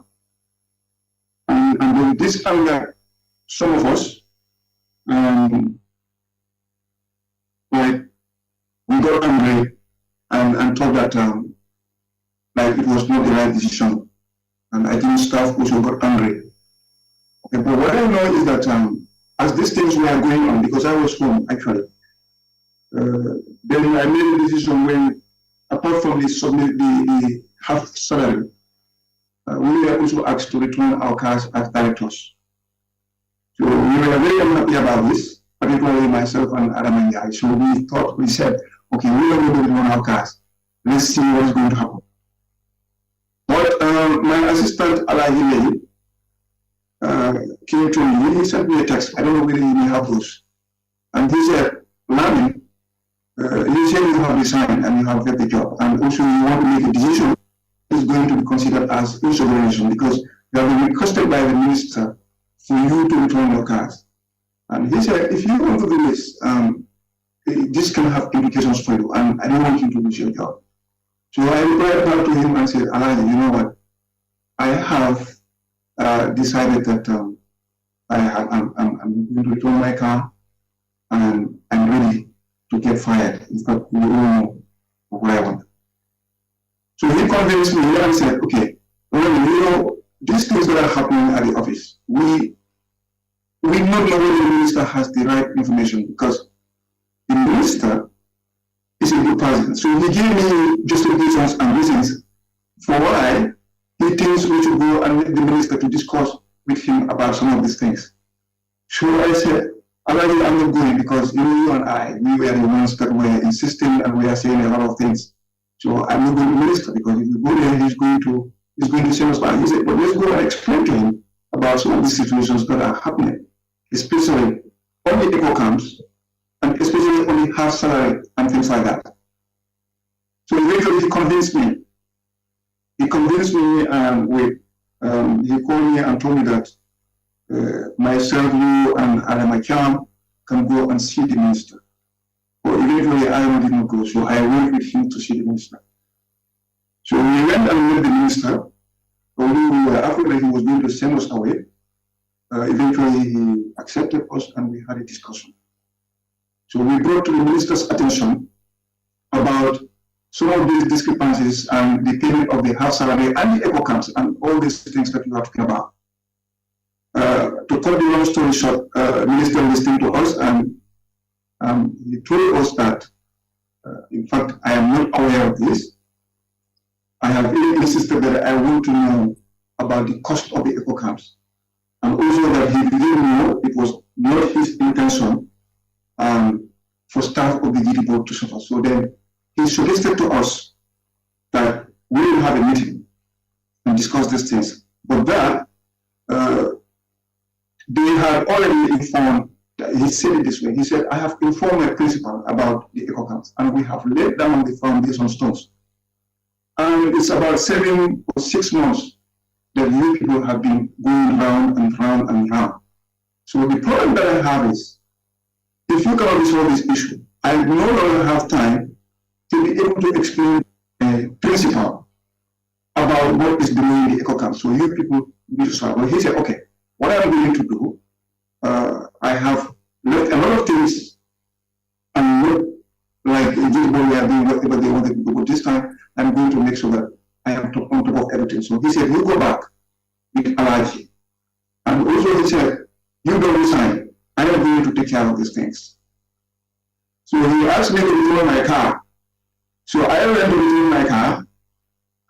And then this time that some of us, we got angry and thought that like it was not the right decision. And I think staff also got angry. Okay, but what I know is that as these things were going on, because I was home actually, then I made a decision when, apart from the half salary, we were also asked to return our cars as directors. So we were very unhappy about this, particularly myself and Adam. So we said, okay, we are going to return our cars. Let's see what is going to happen. But my assistant, Alahi, came to me. He sent me a text. I don't know whether you may have those. And he said, Lami, you said you have resigned and you have get the job. And also you want to make a decision is going to be considered as insubordination because you have been requested by the minister for you to return your cars. And he said, if you want to do this, this can have implications for you, and I don't want you to lose your job. So I replied back to him and said, Alaji, you know what? I have decided that I'm going to return my car, and I'm ready to get fired. In fact, you all know what I want. So he convinced me and said, okay, well, you know, these things that are happening at the office, we not know whether the minister has the right information because the minister is a good person. So he gave me justifications and reasons for why he thinks we should go and meet the minister to discuss with him about some of these things. So I said, already I'm not going because you and I, we were the ones that were insisting and we are saying a lot of things. So I'm not going to minister because if you go there, he's going to send us back. He said, but let's go and explain to him about some of the situations that are happening, especially on the eco camps and especially on the half salary and things like that. So eventually he convinced me. He convinced me he called me and told me that myself, you, and Adama can go and see the minister. But eventually I did not go, so I went with him to see the minister. So we went and met the minister. Although we were afraid that he was going to send us away, eventually he accepted us and we had a discussion. So we brought to the minister's attention about some of these discrepancies and the payment of the half salary and the eco camps and all these things that you are talking about. To cut the long story short, the minister listened to us and he told us that, in fact, I am not aware of this. I have really insisted that I want to know about the cost of the eco camps, and also that he didn't know it was not his intention for staff of the GD board to suffer. So then he suggested to us that we will have a meeting and discuss these things. But that they had already informed. He said it this way. He said, I have informed my principal about the eco camps, and we have laid down the foundation stones. And it's about 7 or 6 months that you people have been going round and round and round. So the problem that I have is, if you cannot resolve this issue, I no longer have time to be able to explain a principle about what is below the eco camp. So you people need to solve. Well, he said, okay, what I'm going to do, I have left a lot of things and not like in this board we are doing whatever they wanted to do, but this time I'm going to make sure that I am on top of everything. So he said, you go back with allergy. And also he said, you don't resign. I am going to take care of these things. So he asked me to return my car. So I went to return my car,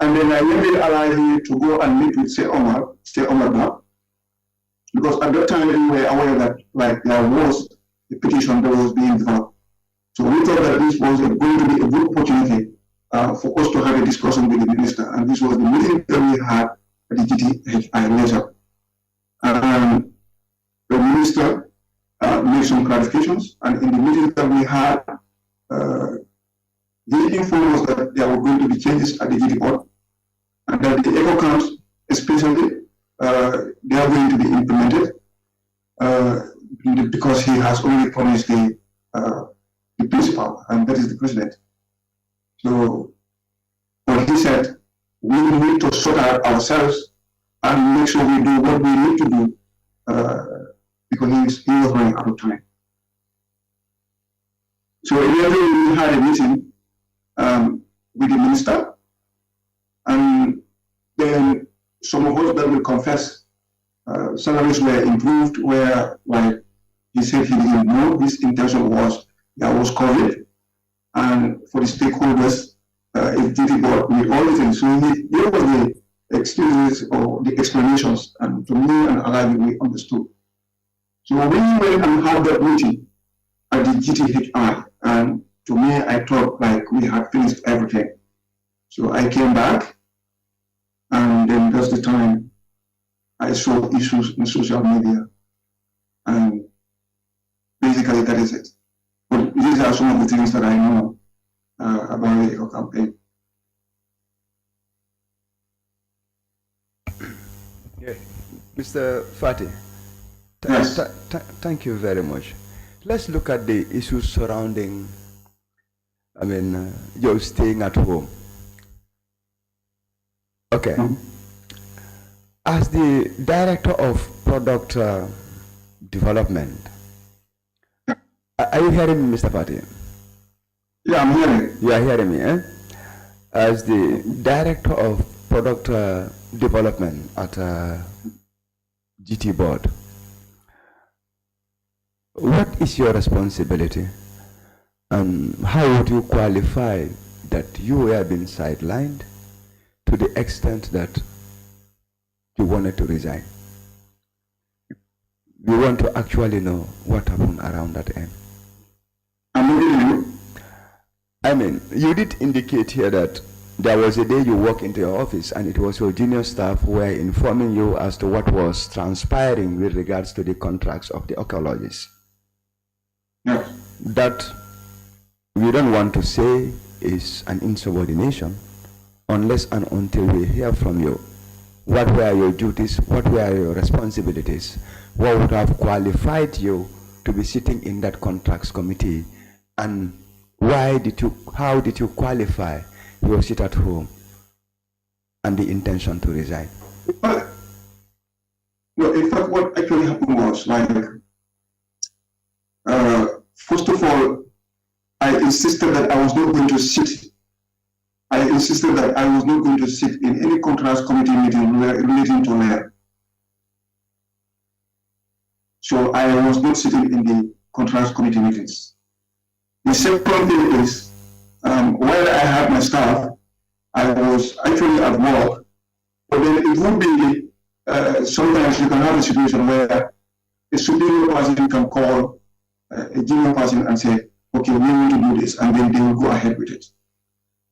and then I went with allergy to go and meet with Stay Omar Bab. Because at that time we were aware that there was a petition that was being developed. So we thought that this was going to be a good opportunity for us to have a discussion with the minister, and this was the meeting that we had at the GTHI later. The minister made some clarifications, and in the meeting that we had, he informed us that there were going to be changes at the GT board, and that the eco camps, especially, they are going to be implemented because he has already promised the principal, and that is the president. So, but he said, we need to sort out ourselves and make sure we do what we need to do because he was running out of time. So eventually we had a meeting with the minister, and then some of us that will confess salaries were improved, where like he said he didn't know his intention was there was COVID, and for the stakeholders, it did board with all the things. So he gave us the excuses or the explanations, and to me and Alavi, we understood. So we went and had that meeting at the GTHI, and to me, I thought like we had finished everything. So I came back, and then that's the time I saw issues in social media, and basically that is it. But these are some of the things that I know about the eco campaign. Yeah. Mr. Fatih, Yes. thank you very much. Let's look at the issues surrounding, you're staying at home. Okay. As the Director of Product Development, are you hearing me, Mr. Fatih? Yeah, I'm hearing. You are hearing me, eh? As the Director of Product Development at GT Board, what is your responsibility, and how would you qualify that you have been sidelined to the extent that you wanted to resign? We want to actually know what happened around that end. I'm not getting you. I mean, you did indicate here that there was a day you walked into your office and it was your junior staff who were informing you as to what was transpiring with regards to the contracts of the archaeologists. Yes. That we don't want to say is an insubordination unless and until we hear from you. What were your duties? What were your responsibilities? What would have qualified you to be sitting in that contracts committee? And how did you qualify your sit at home and the intention to resign? Well, in fact, what actually happened was, like, first of all, I insisted that I was not going to sit. I insisted that I was not going to sit in any contracts committee meeting relating to land. So I was not sitting in the contracts committee meetings. The second thing is, while I had my staff, I was actually at work, but then it would be, sometimes you can have a situation where a superior person can call a junior person and say, okay, we want to do this, and then they will go ahead with it.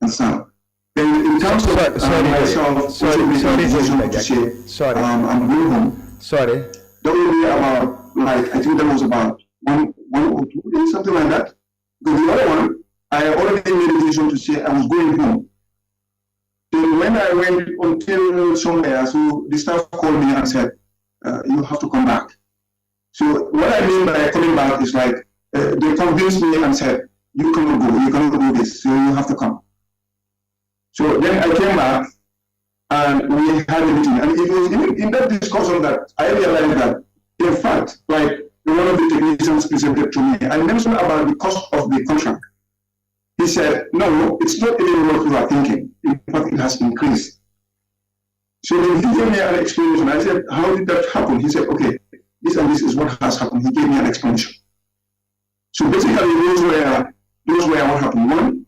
And so, in terms of myself, I'm going home. Sorry. That will be about, like, I think that was about one or 2 days, something like that. Because the other one, I already made a decision to say I was going home. Then when I went until somewhere, so the staff called me and said, you have to come back. So what I mean by coming back is like, they convinced me and said, you cannot go, you cannot do this, so you have to come. So then I came back and we had a meeting. And it was in that discussion that I realized that, in fact, like one of the technicians presented to me, I mentioned about the cost of the contract. He said, no, it's not even what you are thinking. In fact, it has increased. So then he gave me an explanation. I said, how did that happen? He said, okay, this and this is what has happened. He gave me an explanation. So basically, those were what happened. One,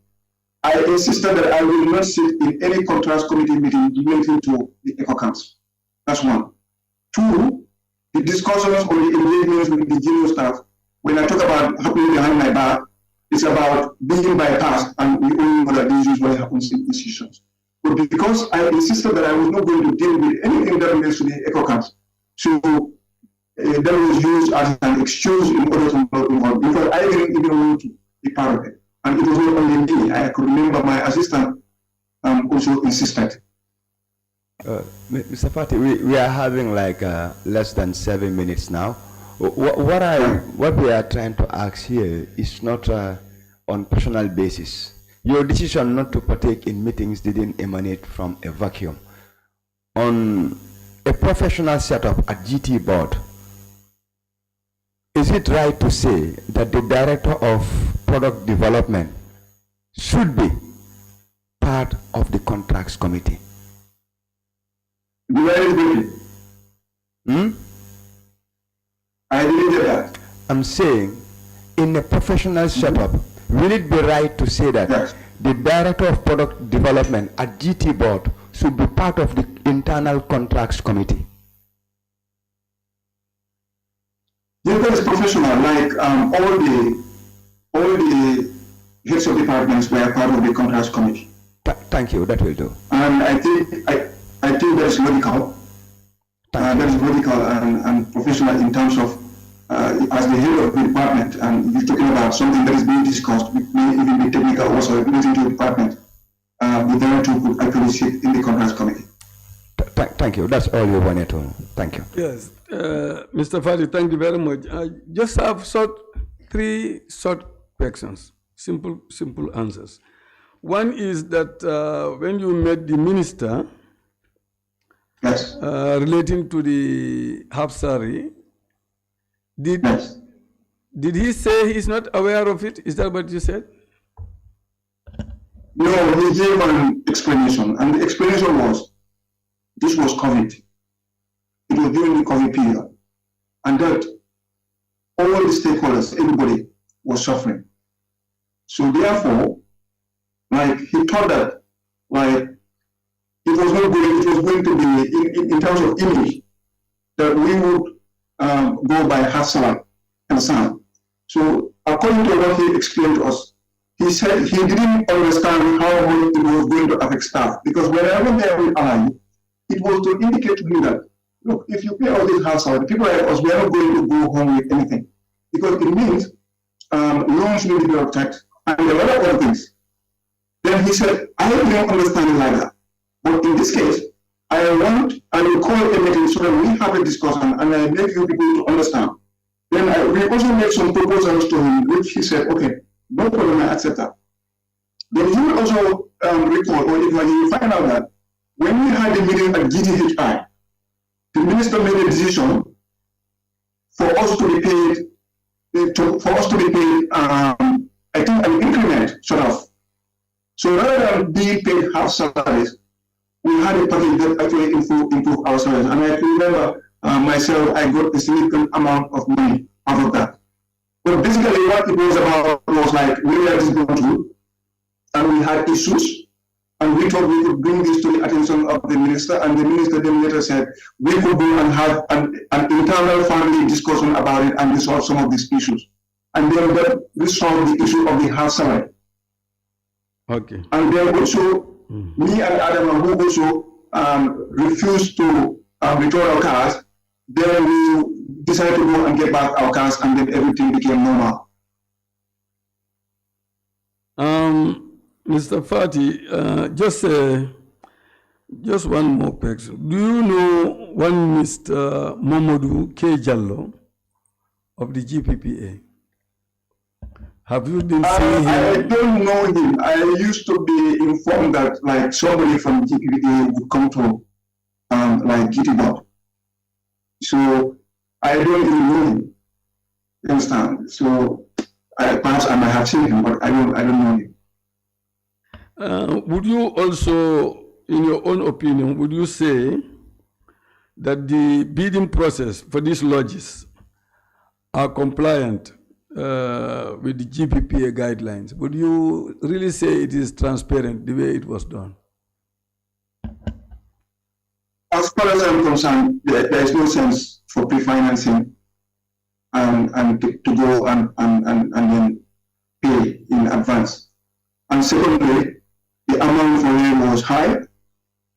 I insisted that I will not sit in any contracts committee meeting relating to the eco camps. That's one. Two, the discussions on the engagements with the junior staff, when I talk about happening behind my back, it's about being bypassed, and we all know that this usually happens in institutions. But because I insisted that I was not going to deal with anything that relates to the eco camps, so that was used as an excuse in order to not involve, because I didn't even want to be part of it. And it was not only me. I could remember my assistant also insisted. Mr. Fati, we are having like less than 7 minutes now. What we are trying to ask here is not on personal basis. Your decision not to partake in meetings didn't emanate from a vacuum. On a professional setup at GT board, is it right to say that the director of product development should be part of the contracts committee? I didn't get that. I'm saying, in a professional setup, will it be right to say that yes, the director of product development at GT board should be part of the internal contracts committee? Yes, that is professional. Like all the heads of departments were part of the contracts committee. Thank you. That will do. And I think that is logical. That is logical and professional in terms of as the head of the department, and you're talking about something that is being discussed with me, even the technical also relating to the department. The director could actually sit in the contracts committee. Thank you. That's all you wanted to. Thank you. Yes, Mr. Fadi, thank you very much. I just have three short questions, simple answers. One is that when you met the minister, yes, relating to the half-salary, did he say he's not aware of it? Is that what you said? No, he gave an explanation, and the explanation was, this was COVID. It was during the COVID period, and that all the stakeholders, everybody was suffering. So therefore, like, he thought that, like, it was going to be in terms of image, that we would go by half salary and some. So according to what he explained to us, he said he didn't understand how much it was going to affect staff, because when I went there with Ali, it was to indicate to me that, look, if you pay all this half salary, people like us, we are not going to go home with anything, because it means loans will be deducted and a lot of other things. Then he said, I don't understand it like that. But in this case, I will call a meeting so that we have a discussion and I make you people to understand. Then we also made some proposals to him, which he said, okay, no problem, I accept that. Then he will also recall, or if you find out that when we had a meeting at GTHI, the minister made a decision for us to be paid, I think an increment, sort of. So rather than being paid half salaries, we had a package that actually improved our salaries. And I remember myself, I got a significant amount of money out of that. But basically what it was about was like, we are just going through, and we had issues, and we thought we could bring this to the attention of the minister, and the minister then later said, we could go and have an internal family discussion about it and resolve some of these issues. And then that resolved the issue of the half salary. Okay. And then also, me and Adam, who also refused to return our cars, then we decided to go and get back our cars, and then everything became normal. Mr. Fati, just one more question. Do you know one Mr. Mamadou K. Jallo of the GPPA? Have you been seeing him? I don't know him. I used to be informed that like somebody from GPPA would come to like GT Board. So I don't even know him. You understand? So perhaps I might have seen him, but I don't know him. Would you also, in your own opinion, would you say that the bidding process for these lodges are compliant with the GPPA guidelines? Would you really say it is transparent the way it was done? As far as I'm concerned, there is no sense for pre-financing and to go and then pay in advance. And secondly, the amount for him was high. It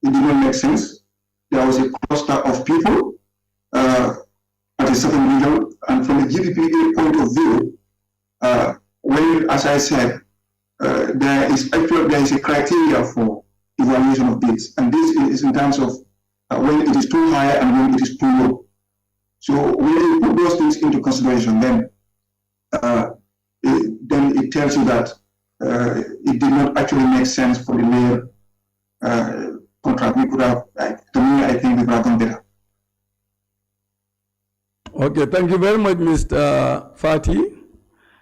did not make sense. There was a cluster of people at a certain region, and from the GPPA point of view, when, as I said, there is a criteria for evaluation of bids, and this is in terms of when it is too high and when it is too low. So when you put those things into consideration, then it tells you that it did not actually make sense for the mayor contract. We could have, to me, I think we could have done better. Okay, thank you very much, Mr. Fati.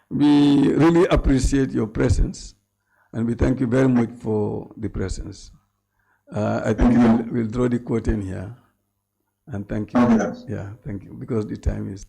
We really appreciate your presence, and we thank you very much for the presence. I think we'll draw the curtain here, and thank you. Okay. Yeah, thank you, because the time is...